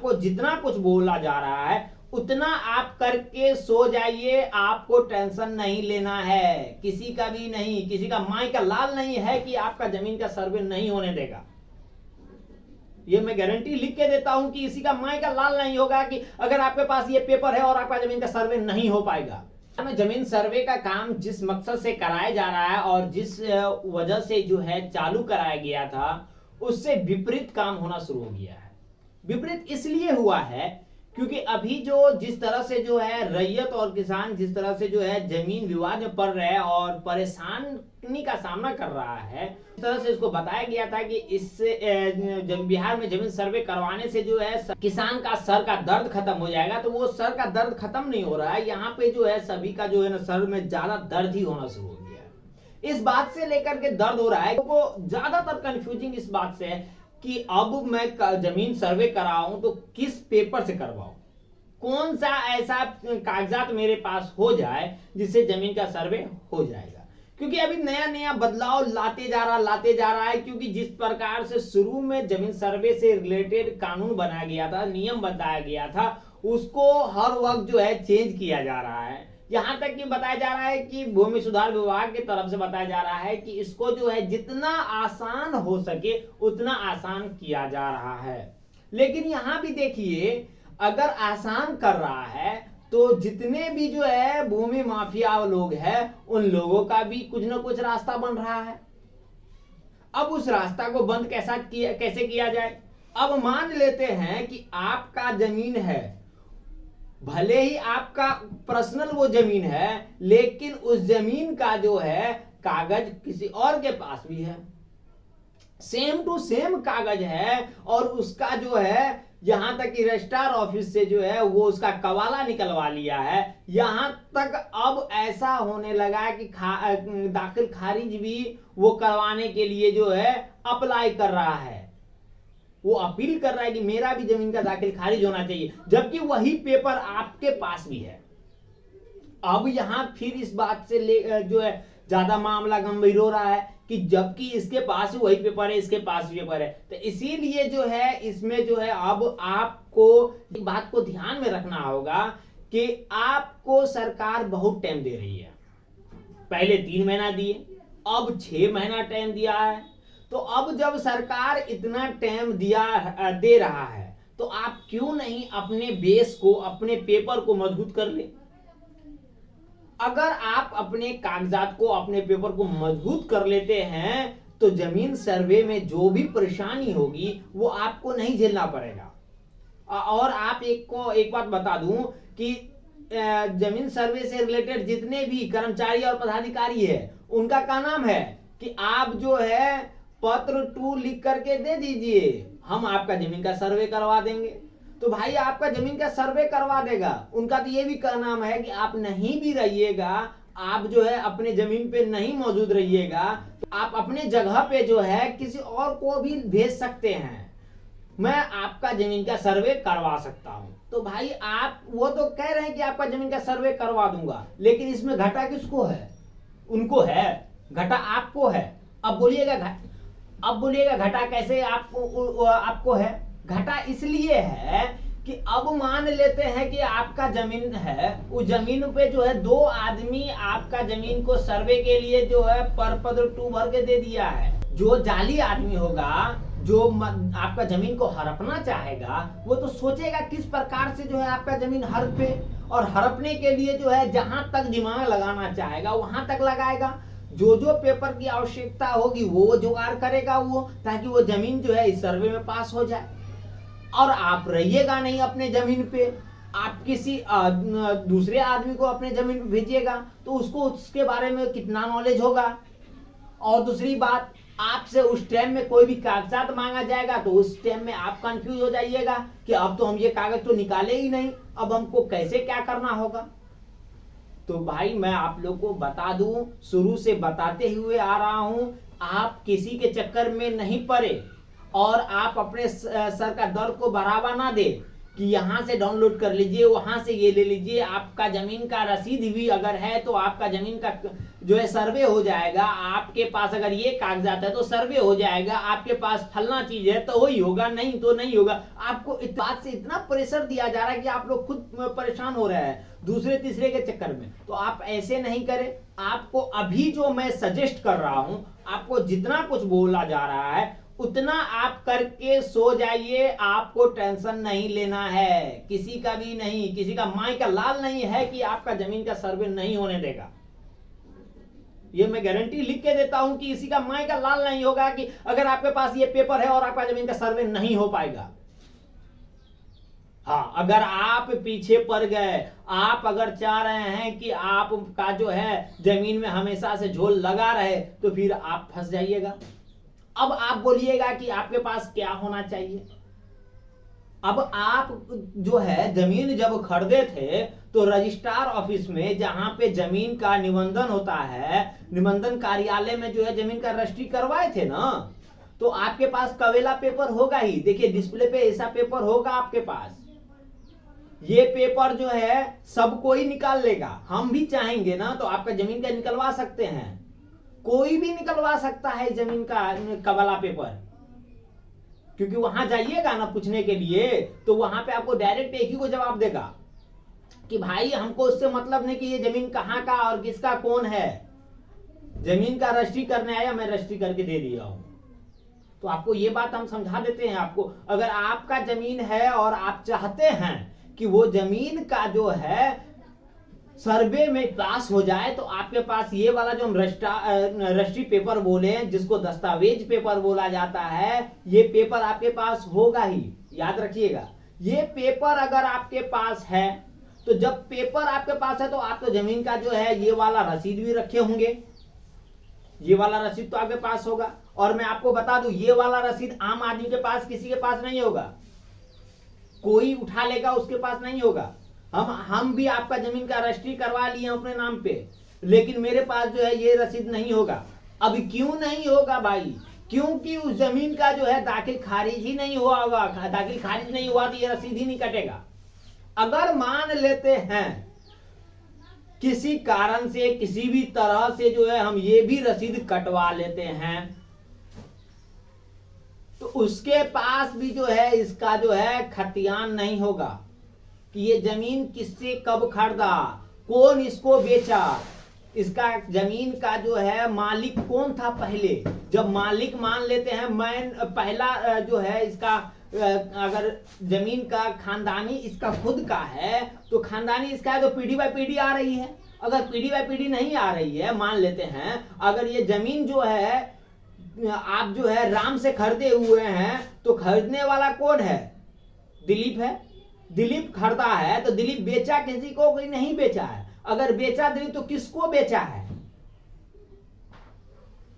आपको जितना कुछ बोला जा रहा है उतना आप करके सो जाइए, आपको टेंशन नहीं लेना है, किसी का भी नहीं, किसी का माई का लाल नहीं है कि आपका जमीन का सर्वे नहीं होने देगा। ये मैं गारंटी लिख के देता हूं कि इसी का माई का लाल नहीं होगा कि अगर आपके पास ये पेपर है और आपका जमीन का सर्वे नहीं हो पाएगा। में जमीन सर्वे का काम जिस मकसद से कराया जा रहा है और जिस वजह से जो है चालू कराया गया था उससे विपरीत काम होना शुरू हो गया है। विपरीत इसलिए हुआ है क्योंकि अभी जो जिस तरह से जो है रैयत और किसान जिस तरह से जो है जमीन विवाद में पड़ रहे हैं और परेशानी का सामना कर रहा है, इस तरह से इसको बताया गया था कि इससे बिहार में जमीन सर्वे करवाने से जो है किसान का सर का दर्द खत्म हो जाएगा। तो वो सर का दर्द खत्म नहीं हो रहा है, यहाँ पे जो है सभी का जो है ना सर में ज्यादा दर्द ही होना शुरू हो गया है। इस बात से लेकर के दर्द हो रहा है, तो ज्यादातर कंफ्यूजिंग इस बात से है कि अब मैं जमीन सर्वे कराऊं तो किस पेपर से करवाऊं, कौन सा ऐसा कागजात मेरे पास हो जाए जिससे जमीन का सर्वे हो जाएगा। क्योंकि अभी नया नया बदलाव लाते जा रहा है क्योंकि जिस प्रकार से शुरू में जमीन सर्वे से रिलेटेड कानून बनाया गया था, नियम बताया गया था, उसको हर वक्त जो है चेंज किया जा रहा है। यहां तक कि बताया जा रहा है कि भूमि सुधार विभाग की तरफ से बताया जा रहा है कि इसको जो है जितना आसान हो सके उतना आसान किया जा रहा है। लेकिन यहां भी देखिए, अगर आसान कर रहा है तो जितने भी जो है भूमि माफिया लोग हैं उन लोगों का भी कुछ ना कुछ रास्ता बन रहा है। अब उस रास्ता को बंद कैसे किया जाए। अब मान लेते हैं कि आपका जमीन है, भले ही आपका पर्सनल वो जमीन है, लेकिन उस जमीन का जो है कागज किसी और के पास भी है, सेम टू सेम कागज है, और उसका जो है यहां तक कि रजिस्ट्रार ऑफिस से जो है वो उसका कवाला निकलवा लिया है। यहां तक अब ऐसा होने लगा है कि दाखिल खारिज भी वो करवाने के लिए जो है अप्लाई कर रहा है, वो अपील कर रहा है कि मेरा भी जमीन का दाखिल खारिज होना चाहिए, जबकि वही पेपर आपके पास भी है। अब यहां फिर इस बात से जो है ज्यादा मामला गंभीर हो रहा है कि जबकि इसके पास वही पेपर है, इसके पास भी पेपर है। तो इसीलिए जो है इसमें जो है अब आपको एक बात को ध्यान में रखना होगा कि आपको सरकार बहुत टाइम दे रही है। पहले 3 महीना दिए, अब 6 महीना टाइम दिया है। तो अब जब सरकार इतना टाइम दे रहा है तो आप क्यों नहीं अपने बेस को, अपने पेपर को मजबूत कर ले। अगर आप अपने कागजात को, अपने पेपर को मजबूत कर लेते हैं तो जमीन सर्वे में जो भी परेशानी होगी वो आपको नहीं झेलना पड़ेगा। और आप एक बात बता दूं कि जमीन सर्वे से रिलेटेड जितने भी कर्मचारी और पदाधिकारी है उनका क्या नाम है कि आप जो है पत्र 2 लिख करके दे दीजिए, हम आपका जमीन का सर्वे करवा देंगे। तो भाई आपका जमीन का सर्वे करवा देगा, उनका तो ये भी का नाम है कि आप नहीं भी रहिएगा, आप जो है अपने जमीन पे नहीं मौजूद रहिएगा तो आप अपने जगह पे जो है किसी और को भी भेज सकते हैं, मैं आपका जमीन का सर्वे करवा सकता हूं। तो भाई आप वो तो कह रहे हैं कि आपका जमीन का सर्वे करवा दूंगा, लेकिन इसमें घाटा किसको है? उनको है, घाटा आपको है। अब बोलिएगा घाटा कैसे आपको है? घाटा इसलिए है कि अब मान लेते हैं कि आपका जमीन है, उस जमीन पे जो है 2 आदमी आपका जमीन को सर्वे के लिए जो है परपत्र 2 भर के दे दिया है। जो जाली आदमी होगा, जो आपका जमीन को हड़पना चाहेगा, वो तो सोचेगा किस प्रकार से जो है आपका जमीन हड़पे, और हड़पने के लिए जो है जहां तक दिमाग लगाना चाहेगा वहां तक लगाएगा। जो पेपर की आवश्यकता होगी वो जुगाड़ करेगा वो, ताकि वो जमीन जो है इस सर्वे में पास हो जाए। और आप रहिएगा नहीं अपने जमीन पे, आप किसी दूसरे आदमी को अपने जमीन पे भेजिएगा तो उसको उसके बारे में कितना नॉलेज होगा। और दूसरी बात, आपसे उस टाइम में कोई भी कागजात मांगा जाएगा तो उस टाइम में आप कंफ्यूज हो जाइएगा कि अब तो हम ये कागज तो निकाले ही नहीं, अब हमको कैसे क्या करना होगा। तो भाई मैं आप लोग को बता दूं, शुरू से बताते हुए आ रहा हूं, आप किसी के चक्कर में नहीं पड़े और आप अपने सर का दर्द को बढ़ावा ना दे। कि यहाँ से डाउनलोड कर लीजिए, वहां से ये ले लीजिए, आपका जमीन का रसीद भी अगर है तो आपका जमीन का जो है सर्वे हो जाएगा, आपके पास अगर ये कागजात है तो सर्वे हो जाएगा, आपके पास फलना चीज है तो वही होगा, नहीं तो नहीं होगा। आपको इस बात से इतना प्रेशर दिया जा रहा है कि आप लोग खुद परेशान हो रहे हैं दूसरे तीसरे के चक्कर में। तो आप ऐसे नहीं करें। आपको अभी जो मैं सजेस्ट कर रहा हूं, आपको जितना कुछ बोला जा रहा है उतना आप करके सो जाइए, आपको टेंशन नहीं लेना है, किसी का भी नहीं, किसी का माई का लाल नहीं है कि आपका जमीन का सर्वे नहीं होने देगा। ये मैं गारंटी लिख के देता हूं कि किसी का माई का लाल नहीं होगा कि अगर आपके पास ये पेपर है और आपका जमीन का सर्वे नहीं हो पाएगा। हाँ, अगर आप पीछे पड़ गए, आप अगर चाह रहे हैं कि आपका जो है जमीन में हमेशा से झोल लगा रहे, तो फिर आप फंस जाइएगा। अब आप बोलिएगा कि आपके पास क्या होना चाहिए। अब आप जो है जमीन जब खरीदे थे तो रजिस्ट्रार ऑफिस में जहां पे जमीन का निबंधन होता है, निबंधन कार्यालय में जो है जमीन का रजिस्ट्री करवाए थे ना, तो आपके पास कवेला पेपर होगा ही। देखिए डिस्प्ले पे ऐसा पेपर होगा आपके पास। ये पेपर जो है सब कोई निकाल लेगा। हम भी चाहेंगे ना तो आपका जमीन का निकलवा सकते हैं, कोई भी निकलवा सकता है जमीन का कवेला पेपर, क्योंकि वहां जाइएगा ना पूछने के लिए तो वहां पे आपको डायरेक्ट एक ही को जवाब देगा कि भाई हमको उससे मतलब नहीं कि ये जमीन कहाँ का और किसका कौन है, जमीन का रजिस्ट्री करने आया, मैं रजिस्ट्री करके दे दिया हूं। तो आपको ये बात हम समझा देते हैं। आपको अगर आपका जमीन है और आप चाहते हैं कि वो जमीन का जो है सर्वे में पास हो जाए, तो आपके पास ये वाला जो हम रजिस्ट्री पेपर बोले हैं, जिसको दस्तावेज पेपर बोला जाता है, ये पेपर आपके पास होगा ही। याद रखिएगा, ये पेपर अगर आपके पास है तो जब पेपर आपके पास है तो आप तो जमीन का जो है ये वाला रसीद भी रखे होंगे, ये वाला रसीद तो आपके पास होगा। और मैं आपको बता दूं, ये वाला रसीद आम आदमी के पास, किसी के पास नहीं होगा, कोई उठा लेगा उसके पास नहीं होगा। हम भी आपका जमीन का रजिस्ट्री करवा लिए अपने नाम पे, लेकिन मेरे पास जो है ये रसीद नहीं होगा। अब क्यों नहीं होगा भाई? क्योंकि उस जमीन का जो है दाखिल खारिज ही नहीं हुआ होगा। दाखिल खारिज नहीं हुआ तो ये रसीद ही नहीं कटेगा। अगर मान लेते हैं किसी कारण से, किसी भी तरह से जो है हम ये भी रसीद कटवा लेते हैं, तो उसके पास भी जो है इसका जो है खतियान नहीं होगा कि ये जमीन किससे कब खरीदा, कौन इसको बेचा, इसका जमीन का जो है मालिक कौन था पहले। जब मालिक मान लेते हैं, मैं पहला जो है इसका अगर जमीन का खानदानी इसका खुद का है तो खानदानी इसका है तो पीढ़ी बाय पीढ़ी आ रही है। अगर पीढ़ी बाय पीढ़ी नहीं आ रही है, मान लेते हैं अगर ये जमीन जो है आप जो है राम से खरीदे हुए हैं, तो खरीदने वाला कौन है? दिलीप है। दिलीप खरीदा है तो दिलीप बेचा किसी को, कोई नहीं बेचा है। अगर बेचा दिलीप तो किसको बेचा है?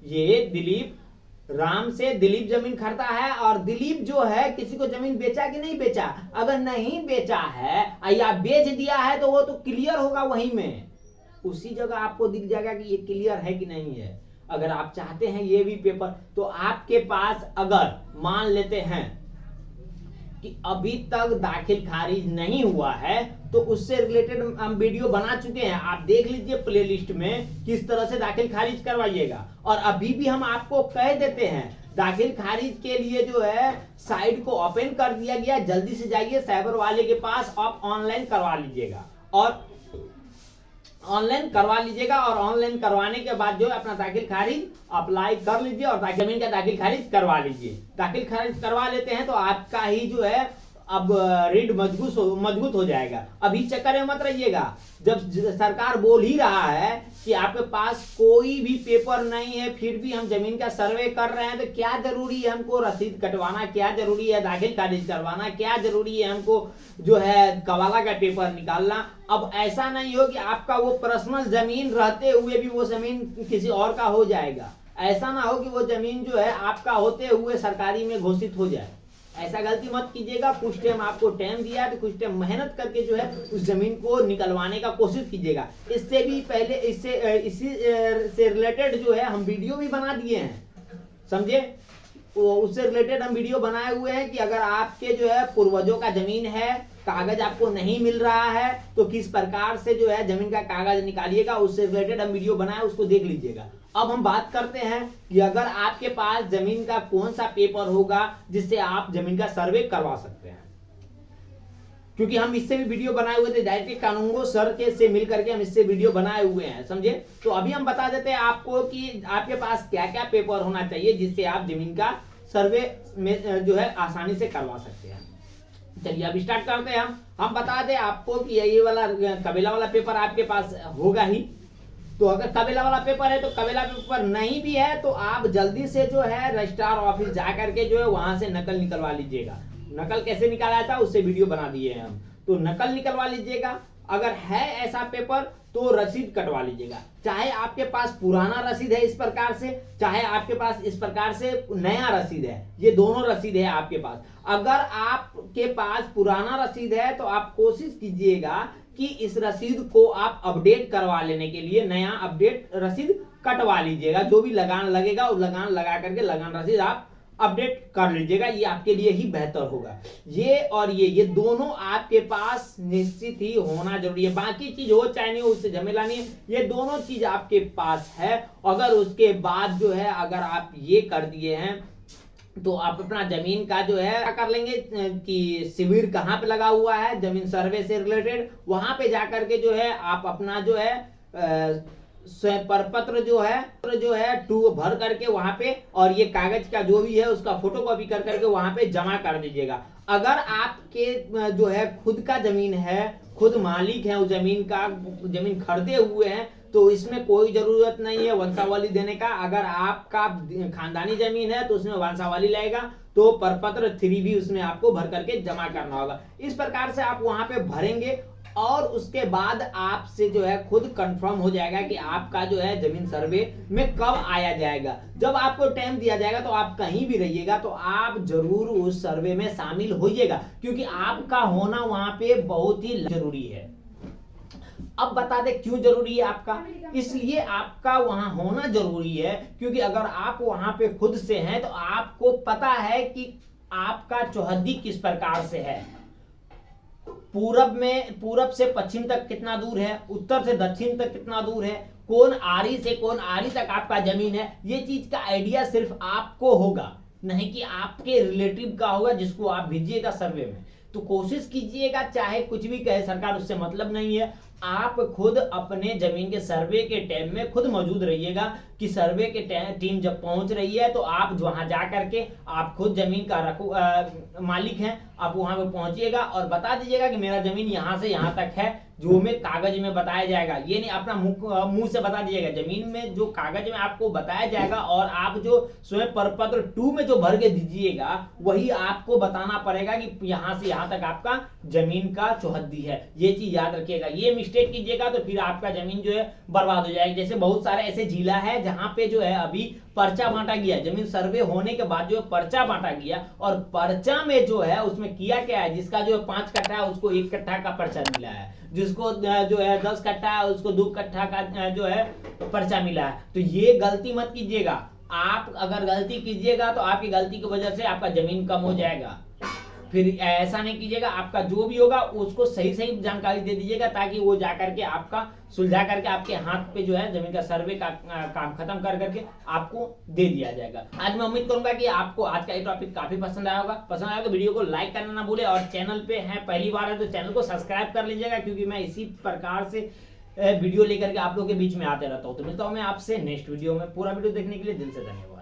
ये दिलीप राम से दिलीप जमीन खरीदा है और दिलीप जो है किसी को जमीन बेचा कि नहीं बेचा? अगर नहीं बेचा है या बेच दिया है तो वो तो क्लियर होगा वहीं में, उसी जगह आपको दिख जाएगा कि ये क्लियर है कि नहीं है। अगर आप चाहते हैं ये भी पेपर, तो आपके पास अगर मान लेते हैं कि अभी तक दाखिल खारिज नहीं हुआ है, तो उससे रिलेटेड हम वीडियो बना चुके हैं, आप देख लीजिए प्लेलिस्ट में किस तरह से दाखिल खारिज करवाइएगा। और अभी भी हम आपको कह देते हैं दाखिल खारिज के लिए जो है साइट को ओपन कर दिया गया, जल्दी से जाइए साइबर वाले के पास, आप ऑनलाइन करवा लीजिएगा और ऑनलाइन करवा लीजिएगा। और ऑनलाइन करवाने के बाद जो है अपना दाखिल खारिज अप्लाई कर लीजिए और जमीन का दाखिल खारिज करवा लीजिए। दाखिल खारिज करवा लेते हैं तो आपका ही जो है अब रीड मजबूत हो जाएगा। अभी चक्कर में मत रहिएगा, जब सरकार बोल ही रहा है कि आपके पास कोई भी पेपर नहीं है फिर भी हम जमीन का सर्वे कर रहे हैं, तो क्या जरूरी है हमको रसीद कटवाना, क्या जरूरी है दाखिल खारिज करवाना, क्या जरूरी है हमको जो है कवाला का पेपर निकालना। अब ऐसा नहीं हो कि आपका वो पर्सनल जमीन रहते हुए भी वो जमीन किसी और का हो जाएगा। ऐसा ना हो कि वो जमीन जो है आपका होते हुए सरकारी में घोषित हो जाए। ऐसा गलती मत कीजिएगा। कुछ टाइम आपको टाइम दिया है तो कुछ टाइम मेहनत करके जो है उस जमीन को निकलवाने का कोशिश कीजिएगा। इससे भी पहले इसी से रिलेटेड जो है हम वीडियो भी बना दिए हैं, समझे। उससे रिलेटेड हम वीडियो बनाए हुए हैं कि अगर आपके जो है पूर्वजों का जमीन है, कागज आपको नहीं मिल रहा है, तो किस प्रकार से जो है जमीन का कागज निकालिएगा, उससे रिलेटेड हम वीडियो बनाए, उसको देख लीजिएगा। अब हम बात करते हैं कि अगर आपके पास जमीन का कौन सा पेपर होगा जिससे आप जमीन का सर्वे करवा सकते हैं, क्योंकि हम इससे भी वीडियो बनाए हुए थे, डायरेक्टली कानूनगो सर के से मिल करके हम इससे वीडियो बनाए हुए हैं, समझे। तो अभी हम बता देते हैं आपको कि आपके पास क्या क्या पेपर होना चाहिए जिससे आप जमीन का सर्वे में जो है आसानी से करवा सकते हैं। चलिए अब स्टार्ट करते हैं। हम बता दें आपको कि ये वाला कबीला वाला पेपर आपके पास होगा ही। तो अगर कबीला वाला पेपर है तो कबीला पेपर नहीं भी है तो आप जल्दी से जो है रजिस्ट्रार ऑफिस जा करके जो है वहां से नकल निकलवा लीजिएगा। नकल कैसे निकाला जाता है उससे वीडियो बना दिए हैं हम, तो नकल निकलवा लीजिएगा। अगर है ऐसा पेपर तो रसीद कटवा लीजिएगा, चाहे आपके पास पुराना रसीद है इस प्रकार से, चाहे आपके पास इस प्रकार से नया रसीद है, ये दोनों रसीद है आपके पास। अगर आपके पास पुराना रसीद है तो आप कोशिश कीजिएगा कि इस रसीद को आप अपडेट करवा लेने के लिए नया अपडेट रसीद कटवा लीजिएगा। जो भी लगान लगेगा उस लगान लगा करके लगान रसीद आप अपडेट कर लीजिएगा, ये आपके लिए ही बेहतर होगा। ये और ये दोनों आपके पास निश्चित ही होना जरूरी है। बाकी चीज हो चाहे नहीं हो उससे झमेला नहीं है, ये दोनों चीज आपके पास है। अगर उसके बाद जो है अगर आप ये कर दिए हैं तो आप अपना जमीन का जो है क्या कर लेंगे कि शिविर कहाँ पे लगा हुआ है जमीन सर्वे से रिलेटेड, वहां पे जाकर के जो है आप अपना जो है प्रपत्र जो है 2 भर करके वहां पे, और ये कागज का जो भी है उसका फोटोकॉपी कर करके वहां पे जमा कर दीजिएगा। अगर आपके जो है खुद का जमीन है, खुद मालिक है उस जमीन का, जमीन खरीदे हुए हैं, तो इसमें कोई जरूरत नहीं है वंशावली देने का। अगर आपका खानदानी जमीन है तो उसमें वंशावली लगेगा, तो प्रपत्र 3 भी उसमें आपको भर करके जमा करना होगा। इस प्रकार से आप वहां पे भरेंगे और उसके बाद आपसे जो है खुद कंफर्म हो जाएगा कि आपका जो है जमीन सर्वे में कब आया जाएगा। जब आपको टाइम दिया जाएगा तो आप कहीं भी रहिएगा तो आप जरूर उस सर्वे में शामिल होइएगा, क्योंकि आपका होना वहां पे बहुत ही जरूरी है। अब बता दे क्यों जरूरी है आपका। इसलिए आपका वहां होना जरूरी है क्योंकि अगर आप वहां पे खुद से हैं तो आपको पता है कि आपका चौहद्दी किस प्रकार से है, पूरब से पश्चिम तक कितना दूर है, उत्तर से दक्षिण तक कितना दूर है, कौन आरी से कौन आरी तक आपका जमीन है। ये चीज का आइडिया सिर्फ आपको होगा, नहीं कि आपके रिलेटिव का होगा जिसको आप भेजिएगा सर्वे में। तो कोशिश कीजिएगा, चाहे कुछ भी कहे सरकार उससे मतलब नहीं है, आप खुद अपने जमीन के सर्वे के टाइम में खुद मौजूद रहिएगा कि सर्वे के टीम जब पहुंच रही है तो आप वहां जा करके आप खुद जमीन का मालिक हैं, आप वहां पे पहुंचिएगा और बता दीजिएगा कि मेरा जमीन यहां से यहां तक है, जो में कागज में बताया जाएगा। ये नहीं अपना मुंह से बता दीजिएगा, जमीन में जो कागज में आपको बताया जाएगा और आप जो स्वयं प्रपत्र 2 में जो भर के दीजिएगा वही आपको बताना पड़ेगा कि यहां से यहां तक आपका जमीन का चौहद्दी है। ये चीज याद रखिएगा, ये मिस्टेक कीजिएगा तो फिर आपका जमीन जो है बर्बाद हो जाएगी। जैसे बहुत सारे ऐसे जिला है जहां पे जो है अभी पर्चा बांटा गया, जमीन सर्वे होने के बाद जो पर्चा बांटा गया और पर्चा में जो है उसमें किया क्या है, जिसका जो 5 कट्ठा है उसको 1 कट्ठा का पर्चा मिला है, जिसको जो है 10 कट्ठा है उसको 2 कट्ठा का जो है पर्चा मिला है। तो ये गलती मत कीजिएगा। आप अगर गलती कीजिएगा तो आपकी गलती की वजह से आपका जमीन कम हो जाएगा। फिर ऐसा नहीं कीजिएगा, आपका जो भी होगा उसको सही सही जानकारी दे दीजिएगा ताकि वो जाकर के आपका सुलझा करके आपके हाथ पे जो है जमीन का सर्वे का काम खत्म कर करके आपको दे दिया जाएगा। आज मैं उम्मीद करूंगा कि आपको आज का ये टॉपिक काफी पसंद आया होगा। पसंद आया तो वीडियो को लाइक करना ना भूले और चैनल पे है पहली बार है तो चैनल को सब्सक्राइब कर लीजिएगा, क्योंकि मैं इसी प्रकार से वीडियो लेकर के आप लोगों के बीच में आते रहता हूँ। तो मिलता हूँ मैं आपसे नेक्स्ट वीडियो में। पूरा वीडियो देखने के लिए दिल से धन्यवाद।